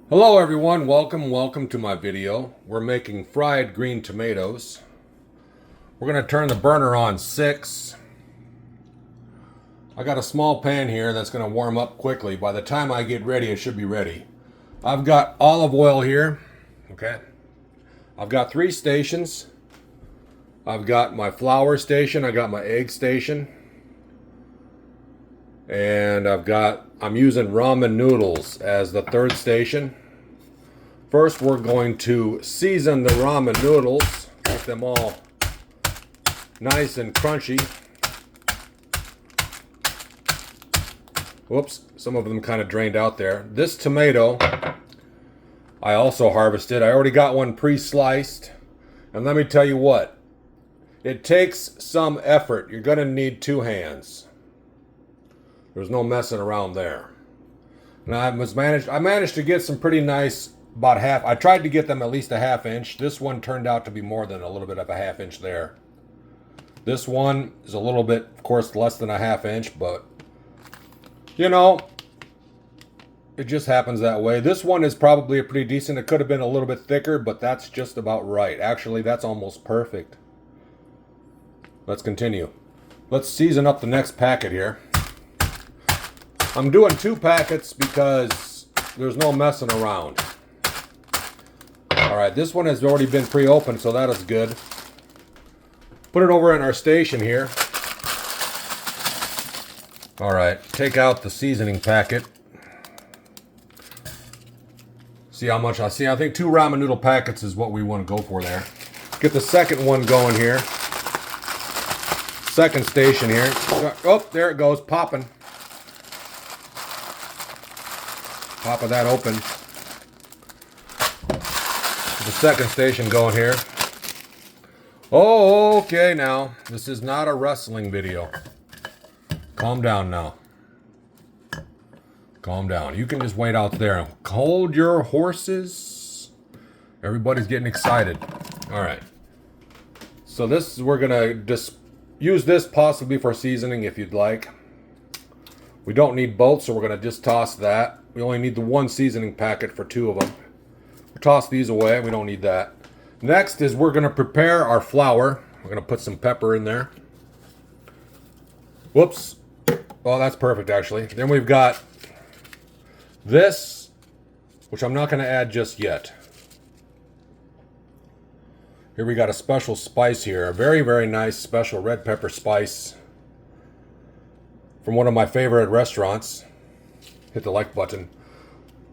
Hello everyone, welcome to my video. We're making fried green tomatoes. We're going to turn the burner on 6. I got a small pan here that's going to warm up quickly. By the time I get ready, it should be ready. I've got olive oil here, okay? I've got 3 stations. I've got my flour station, I got my egg station, and I'm using ramen noodles as the 3rd station. First, we're going to season the ramen noodles, make them all nice and crunchy. Whoops, some of them kind of drained out there. This tomato, I also harvested. I already got one pre-sliced. And let me tell you what, it takes some effort. You're going to need 2 hands. There's no messing around there. And I managed to get some pretty nice, about half. I tried to get them at least a ½ inch. This one turned out to be more than a little bit of a ½ inch there. This one is a little bit, of course, less than a ½ inch, but you know, it just happens that way. This one is probably a pretty decent. It could have been a little bit thicker, but that's just about right. Actually, that's almost perfect. Let's continue. Let's season up the next packet here. I'm doing 2 packets because there's no messing around. Alright, this one has already been pre-opened, so that is good. Put it over in our station here. Alright, take out the seasoning packet. See how much I see. I think 2 ramen noodle packets is what we want to go for there. Get the second one going here. Second station here. Oh, there it goes, popping. Pop of that open. The second station going here. Oh, okay now. This is not a wrestling video. Calm down now. Calm down. You can just wait out there. Hold your horses. Everybody's getting excited. Alright. So this is, we're going to just use this possibly for seasoning if you'd like. We don't need both, so we're going to just toss that. We only need the 1 seasoning packet for 2 of them. We'll toss these away. We don't need that. Next is we're going to prepare our flour. We're going to put some pepper in there. Whoops. Well, that's perfect, actually. Then we've got this, which I'm not going to add just yet. Here we got a special spice here. A very, very nice special red pepper spice from one of my favorite restaurants. Hit the like button.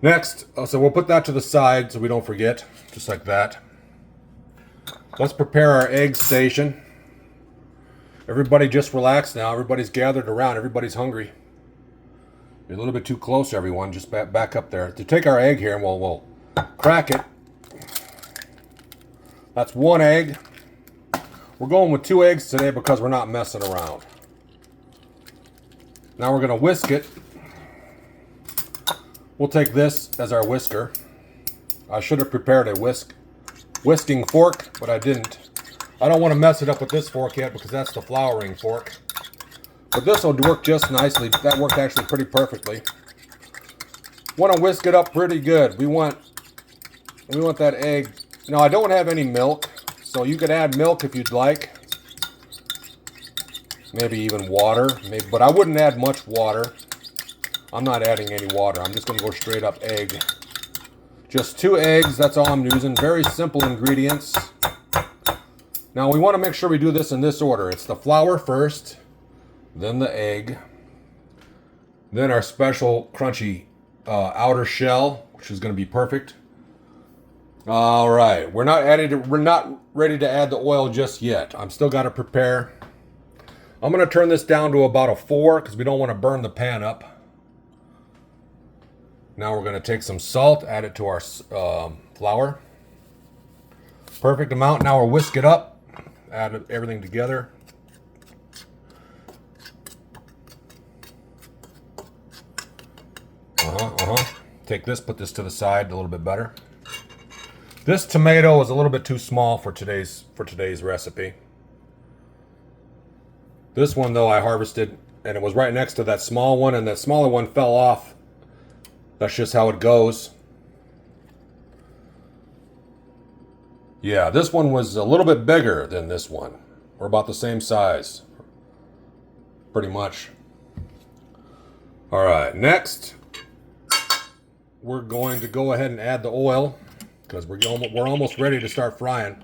Next, so we'll put that to the side so we don't forget, just like that. Let's prepare our egg station. Everybody just relax now. Everybody's gathered around. Everybody's hungry. You're a little bit too close, everyone. Just back up there. To take our egg here, and we'll crack it. That's 1 egg. We're going with 2 eggs today because we're not messing around. Now we're going to whisk it. We'll take this as our whisker. I should have prepared a whisking fork, but I didn't. I don't want to mess it up with this fork yet because that's the flouring fork. But this will work just nicely. That worked actually pretty perfectly. Want to whisk it up pretty good. We want that egg. Now I don't have any milk, so you could add milk if you'd like. Maybe even water, but I wouldn't add much water. I'm not adding any water. I'm just going to go straight up egg. Just 2 eggs, that's all I'm using. Very simple ingredients. Now we want to make sure we do this in this order. It's the flour first, then the egg, then our special crunchy outer shell, which is going to be perfect. All right, we're not ready to add the oil just yet. I'm still got to prepare. I'm going to turn this down to about a 4 because we don't want to burn the pan up. Now we're going to take some salt, add it to our flour. Perfect amount. Now we'll whisk it up, add everything together. Take this, put this to the side a little bit better. This tomato is a little bit too small for today's recipe. This one though I harvested and it was right next to that small one, and that smaller one fell off. That's just how it goes. Yeah, this one was a little bit bigger than this one. We're about the same size. Pretty much. Alright, next we're going to go ahead and add the oil because we're almost ready to start frying.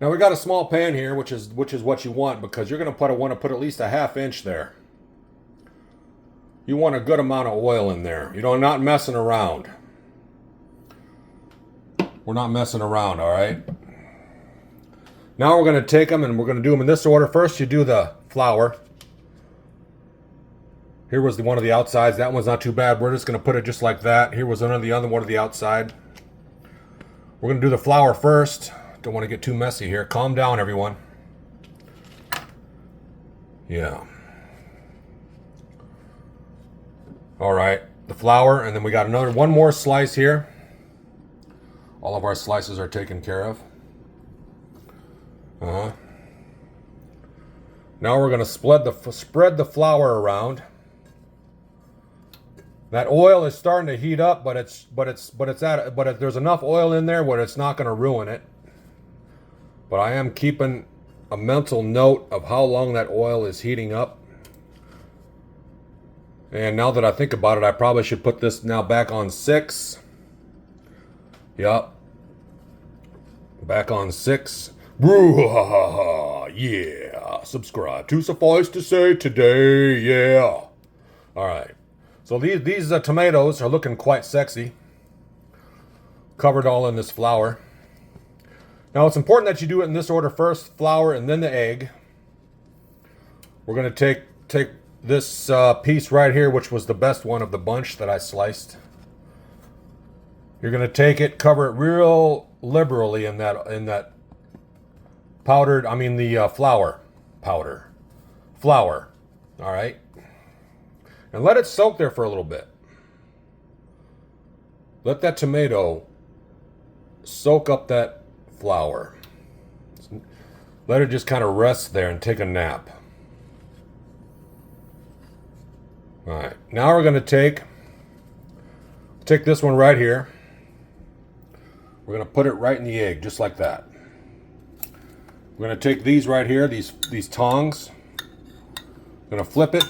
Now we got a small pan here, which is what you want because you're going to want to put at least a ½ inch there. You want a good amount of oil in there. You know, not messing around. We're not messing around, all right? Now we're going to take them and we're going to do them in this order. First, you do the flour. Here was one of the outsides. That one's not too bad. We're just going to put it just like that. Here was the other one of the outside. We're going to do the flour first. Don't want to get too messy here. Calm down, everyone. Yeah. All right, the flour, and then we got one more slice here. All of our slices are taken care of. Now we're going to spread the flour around. That oil is starting to heat up, but there's enough oil in there where it's not going to ruin it. But I am keeping a mental note of how long that oil is heating up. And now that I think about it, I probably should put this now back on 6. Yup. Back on 6. Yeah. Subscribe to Suffice to Say today. Yeah. Alright. So these tomatoes are looking quite sexy. Covered all in this flour. Now it's important that you do it in this order first. Flour and then the egg. We're going to take this piece right here, which was the best one of the bunch that I sliced. You're going to take it, cover it real liberally in that powdered, the flour powder. Flour. All right. And let it soak there for a little bit. Let that tomato soak up that flour. Let it just kind of rest there and take a nap. Alright, now we're going to take this one right here. We're going to put it right in the egg, just like that. We're going to take these right here, these tongs. I'm going to flip it.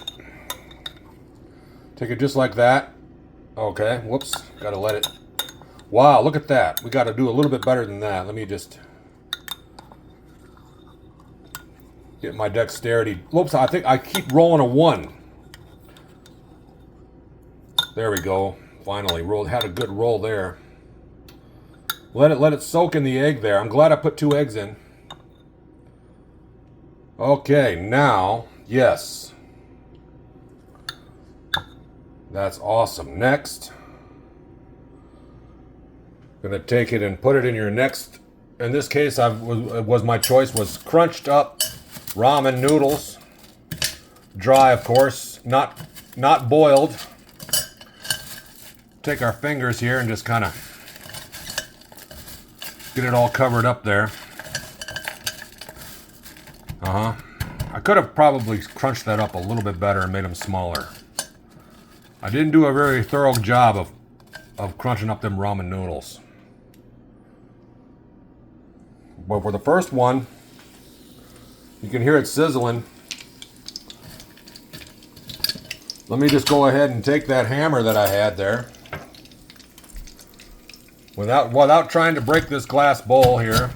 Take it just like that. Okay, whoops, got to let it. Wow, look at that. We got to do a little bit better than that. Let me just get my dexterity. Whoops, I think I keep rolling a 1. There we go. Finally, had a good roll there. Let it soak in the egg there. I'm glad I put 2 eggs in. Okay, now, yes. That's awesome. Next, I'm gonna take it and put it in your next. In this case, my choice was crunched up ramen noodles, dry, of course, not boiled. Take our fingers here and just kind of get it all covered up there. I could have probably crunched that up a little bit better and made them smaller. I didn't do a very thorough job of crunching up them ramen noodles. But for the first one, you can hear it sizzling. Let me just go ahead and take that hammer that I had there. Without trying to break this glass bowl here.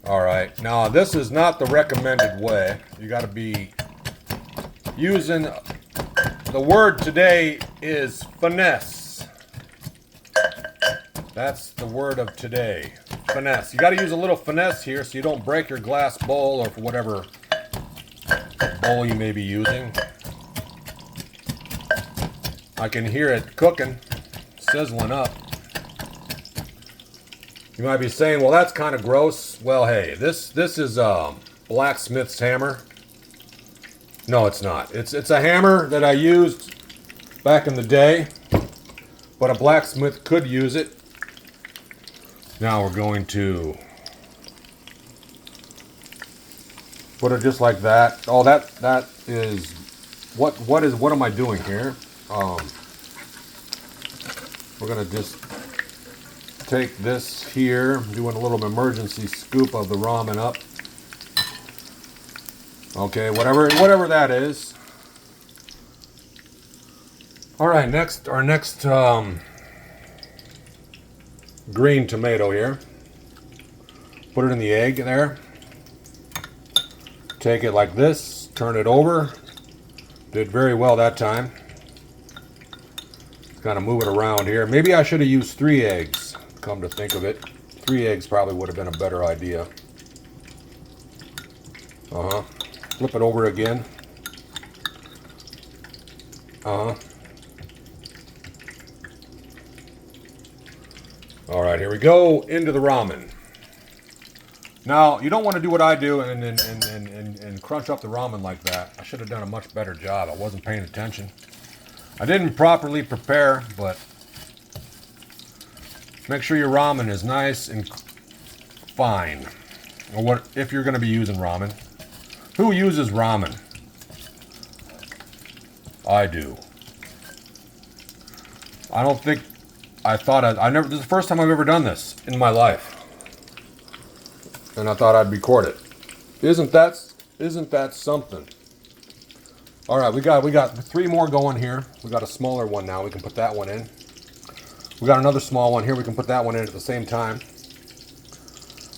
Alright, now this is not the recommended way. You got to be using, the word today is finesse. That's the word of today. Finesse. You got to use a little finesse here so you don't break your glass bowl or whatever bowl you may be using. I can hear it cooking, sizzling up. You might be saying, well, that's kind of gross. Well, hey, this is blacksmith's hammer. No, it's not. It's a hammer that I used back in the day, but a blacksmith could use it. Now we're going to put it just like that. Oh, that is what am I doing here? We're gonna just take this here, doing a little emergency scoop of the ramen up. Okay, whatever that is. All right, our next green tomato here. Put it in the egg there. Take it like this, turn it over. Did very well that time. Kind of move it around here. Maybe I should have used 3 eggs, come to think of it. 3 eggs probably would have been a better idea. Flip it over again. All right, here we go into the ramen. Now, you don't want to do what I do and crunch up the ramen like that. I should have done a much better job. I wasn't paying attention. I didn't properly prepare, but make sure your ramen is nice and fine. Or what if you're going to be using ramen? Who uses ramen? I do. I don't think I never. This is the first time I've ever done this in my life. And I thought I'd record it. Isn't that something? All right, we got 3 more going here. We got a smaller one now. We can put that one in. We got another small one here. We can put that one in at the same time.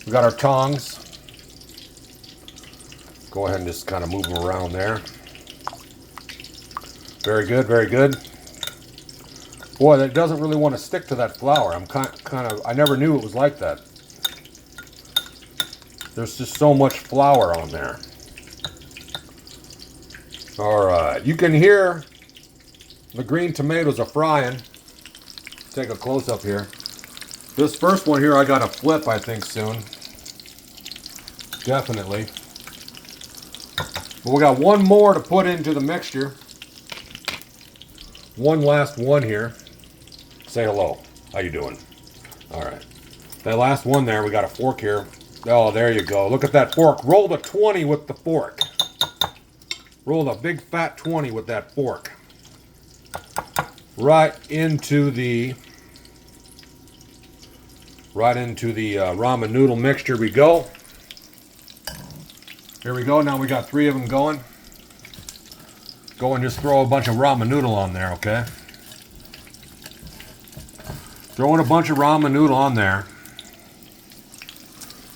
We got our tongs. Go ahead and just kind of move them around there. Very good, very good. Boy, that doesn't really want to stick to that flour. I never knew it was like that. There's just so much flour on there. All right, you can hear the green tomatoes are frying. Let's take a close up here. This first one here, I got to flip, I think, soon. Definitely. But we got one more to put into the mixture. One last one here. Say hello. How you doing? All right. That last one there, we got a fork here. Oh, there you go. Look at that fork. Roll the 20 with the fork. Roll the big fat 20 with that fork. Right into the ramen noodle mixture we go. Here we go. Now we got 3 of them going. Go and just throw a bunch of ramen noodle on there, okay? Throwing a bunch of ramen noodle on there.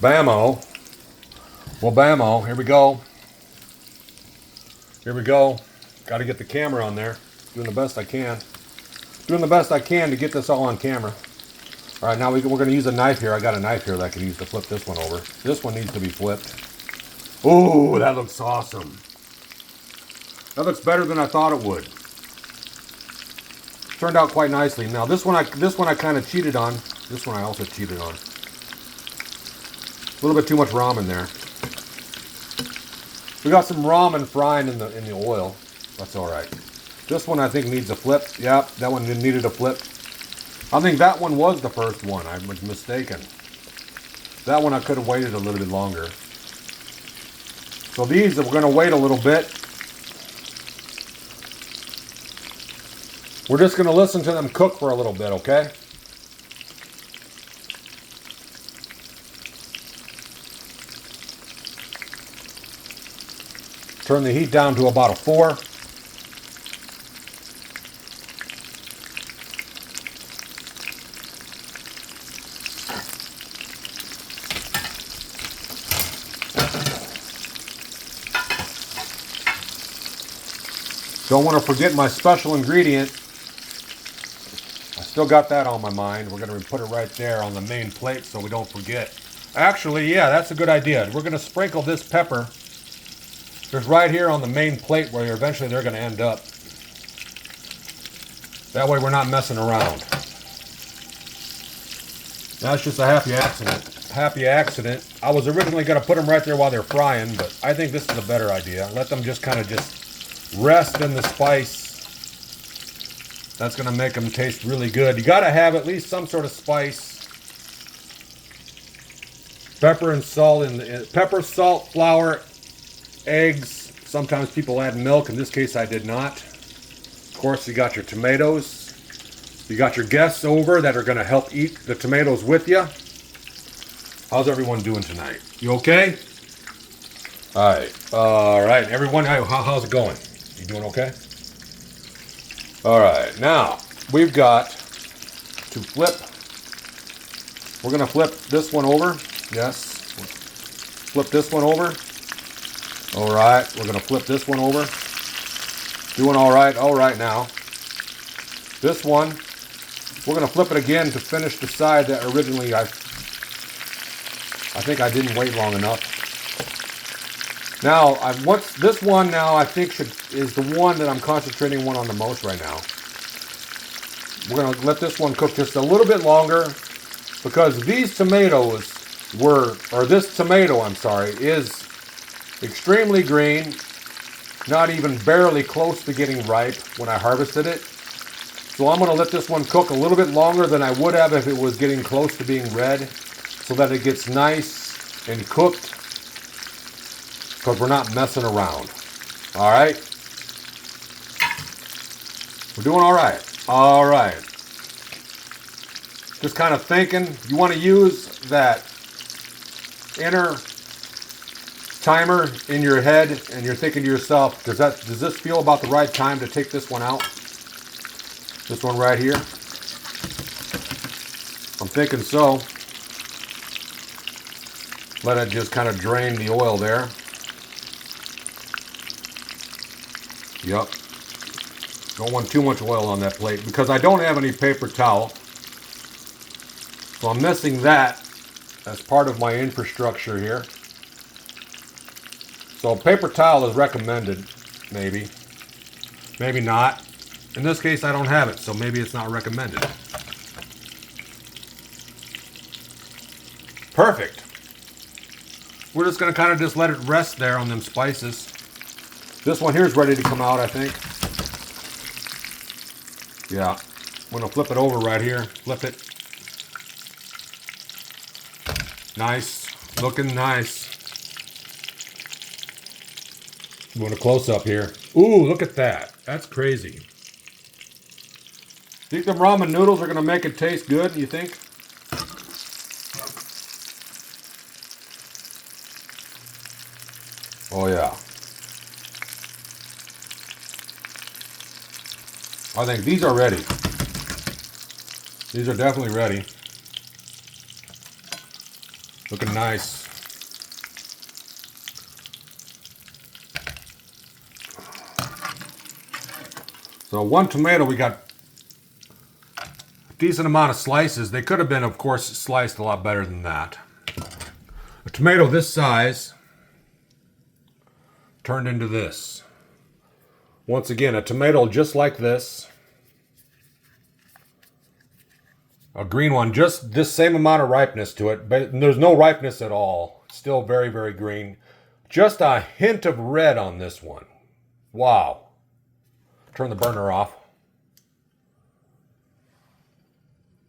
Bammo. Well, bammo. Here we go. Here we go. Got to get the camera on there. Doing the best I can. Doing the best I can to get this all on camera. All right, now we're going to use a knife here. I got a knife here that I can use to flip this one over. This one needs to be flipped. Ooh, that looks awesome. That looks better than I thought it would. Turned out quite nicely. Now this one I kind of cheated on. This one I also cheated on. A little bit too much ramen there. We got some ramen frying in the oil. That's all right. This one I think needs a flip. Yep, that one needed a flip. I think that one was the first one. I was mistaken. That one I could have waited a little bit longer. So these, we're going to wait a little bit. We're just going to listen to them cook for a little bit, okay? Turn the heat down to about a 4. Don't want to forget my special ingredient. I still got that on my mind. We're going to put it right there on the main plate so we don't forget. Actually, yeah, that's a good idea. We're going to sprinkle this pepper. There's right here on the main plate where eventually they're going to end up. That way we're not messing around. That's just a happy accident. Happy accident. I was originally going to put them right there while they're frying, but I think this is a better idea. Let them just kind of rest in the spice. That's going to make them taste really good. You got to have at least some sort of spice. Pepper and salt pepper, salt, flour, eggs. Sometimes people add milk. In this case, I did not. Of course, you got your tomatoes. You got your guests over that are going to help eat the tomatoes with you. How's everyone doing tonight? You okay? All right. Everyone, how's it going? You doing okay? All right. Now, we've got to flip. We're going to flip this one over. Yes. Flip this one over. All right. We're going to flip this one over. Doing all right. All right now. This one, we're going to flip it again to finish the side that originally I think I didn't wait long enough. Now, this one now I think is the one that I'm concentrating on the most right now. We're going to let this one cook just a little bit longer because these tomatoes this tomato, I'm sorry, is extremely green, not even barely close to getting ripe when I harvested it. So I'm going to let this one cook a little bit longer than I would have if it was getting close to being red, so that it gets nice and cooked, because we're not messing around. All right? We're doing all right. All right. Just kind of thinking, you want to use that inner timer in your head, and you're thinking to yourself, does this feel about the right time to take this one out? This one right here? I'm thinking so. Let it just kind of drain the oil there. Yep. Don't want too much oil on that plate because I don't have any paper towel. So I'm missing that as part of my infrastructure here. So paper towel is recommended, maybe. Maybe not. In this case, I don't have it, so maybe it's not recommended. Perfect. We're just going to kind of just let it rest there on them spices. This one here is ready to come out, I think. Yeah. I'm going to flip it over right here. Flip it. Nice. Looking nice. Doing a close-up here. Ooh, look at that. That's crazy. Think them ramen noodles are going to make it taste good, you think? Oh, yeah. I think these are ready. These are definitely ready. Looking nice. So one tomato, we got a decent amount of slices. They could have been, of course, sliced a lot better than that. A tomato this size turned into this. Once again, a tomato just like this. A green one, just this same amount of ripeness to it, but there's no ripeness at all. Still very, very green. Just a hint of red on this one. Wow. Turn the burner off.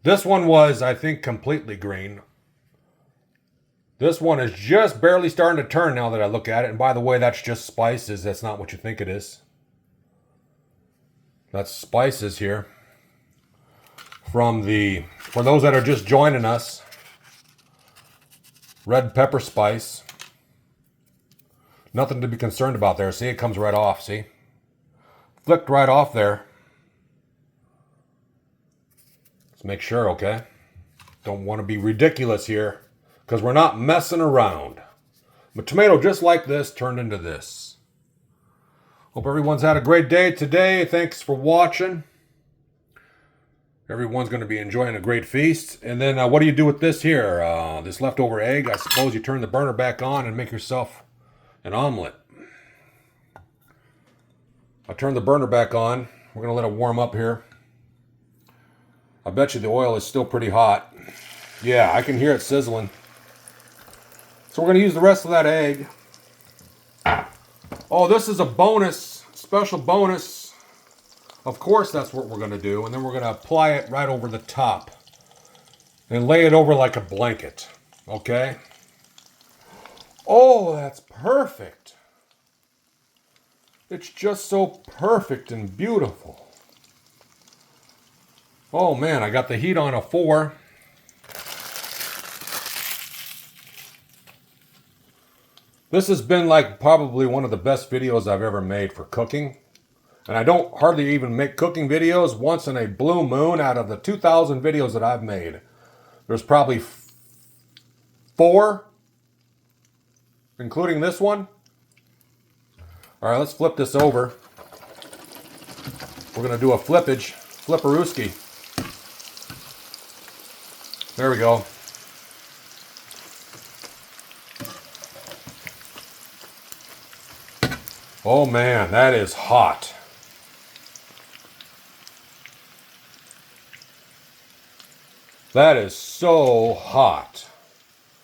This one was, I think, completely green. This one is just barely starting to turn now that I look at it. And by the way, that's just spices. That's not what you think it is. That's spices here. For those that are just joining us, red pepper spice. Nothing to be concerned about there. See, it comes right off, see? Flicked right off there. Let's make sure, okay? Don't want to be ridiculous here, because we're not messing around. A tomato just like this turned into this. Hope everyone's had a great day today. Thanks for watching. Everyone's going to be enjoying a great feast. And then what do you do with this here? This leftover egg, I suppose you turn the burner back on and make yourself an omelet. I turned the burner back on. We're going to let it warm up here. I bet you the oil is still pretty hot. Yeah, I can hear it sizzling. So we're going to use the rest of that egg. Oh, this is a bonus, special bonus. Of course, that's what we're going to do. And then we're going to apply it right over the top. And lay it over like a blanket. Okay? Oh, that's perfect. It's just so perfect and beautiful. Oh man, I got the heat on a 4. This has been like probably one of the best videos I've ever made for cooking. And I don't hardly even make cooking videos. Once in a blue moon, out of the 2,000 videos that I've made, there's probably 4, including this one. All right, let's flip this over. We're gonna do a flipperooski. There we go. Oh man, that is hot. That is so hot.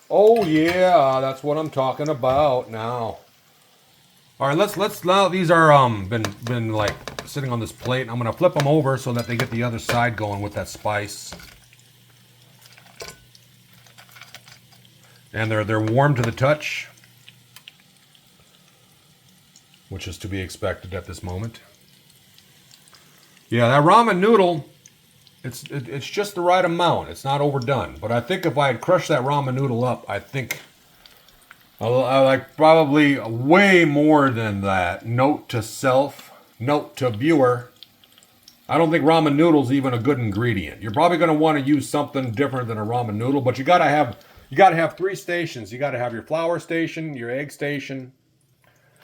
Oh yeah, that's what I'm talking about now. All right, let's now these are been like sitting on this plate. I'm gonna flip them over so that they get the other side going with that spice. And they're warm to the touch, which is to be expected at this moment. Yeah, that ramen noodle, it's just the right amount. It's not overdone. But I think if I had crushed that ramen noodle up, I think I like probably way more than that. Note to self, note to viewer. I don't think ramen noodle's even a good ingredient. You're probably going to want to use something different than a ramen noodle, but you got to have 3 stations. You got to have your flour station, your egg station.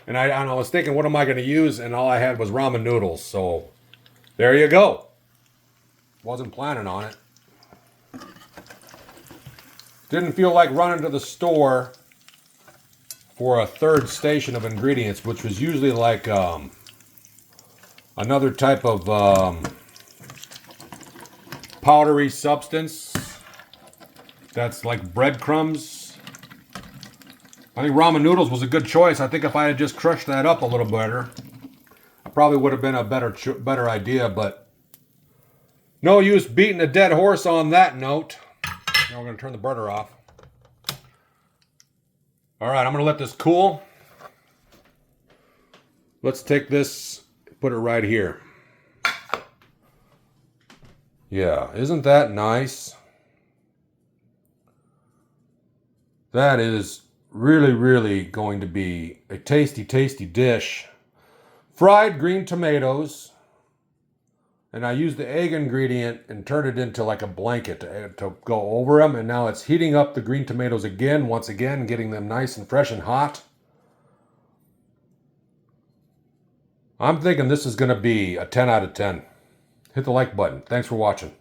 And I was thinking, what am I going to use? And all I had was ramen noodles. So there you go. Wasn't planning on it. Didn't feel like running to the store for a 3rd station of ingredients, which was usually like another type of powdery substance that's like breadcrumbs. I think ramen noodles was a good choice. I think if I had just crushed that up a little better, I probably would have been a better idea, but no use beating a dead horse on that note. Now we're going to turn the burner off. All right, I'm going to let this cool. Let's take this, put it right here. Yeah, isn't that nice? That is really, really going to be a tasty, tasty dish. Fried green tomatoes. And I used the egg ingredient and turned it into like a blanket to go over them. And now it's heating up the green tomatoes again, once again, getting them nice and fresh and hot. I'm thinking this is going to be a 10 out of 10. Hit the like button. Thanks for watching.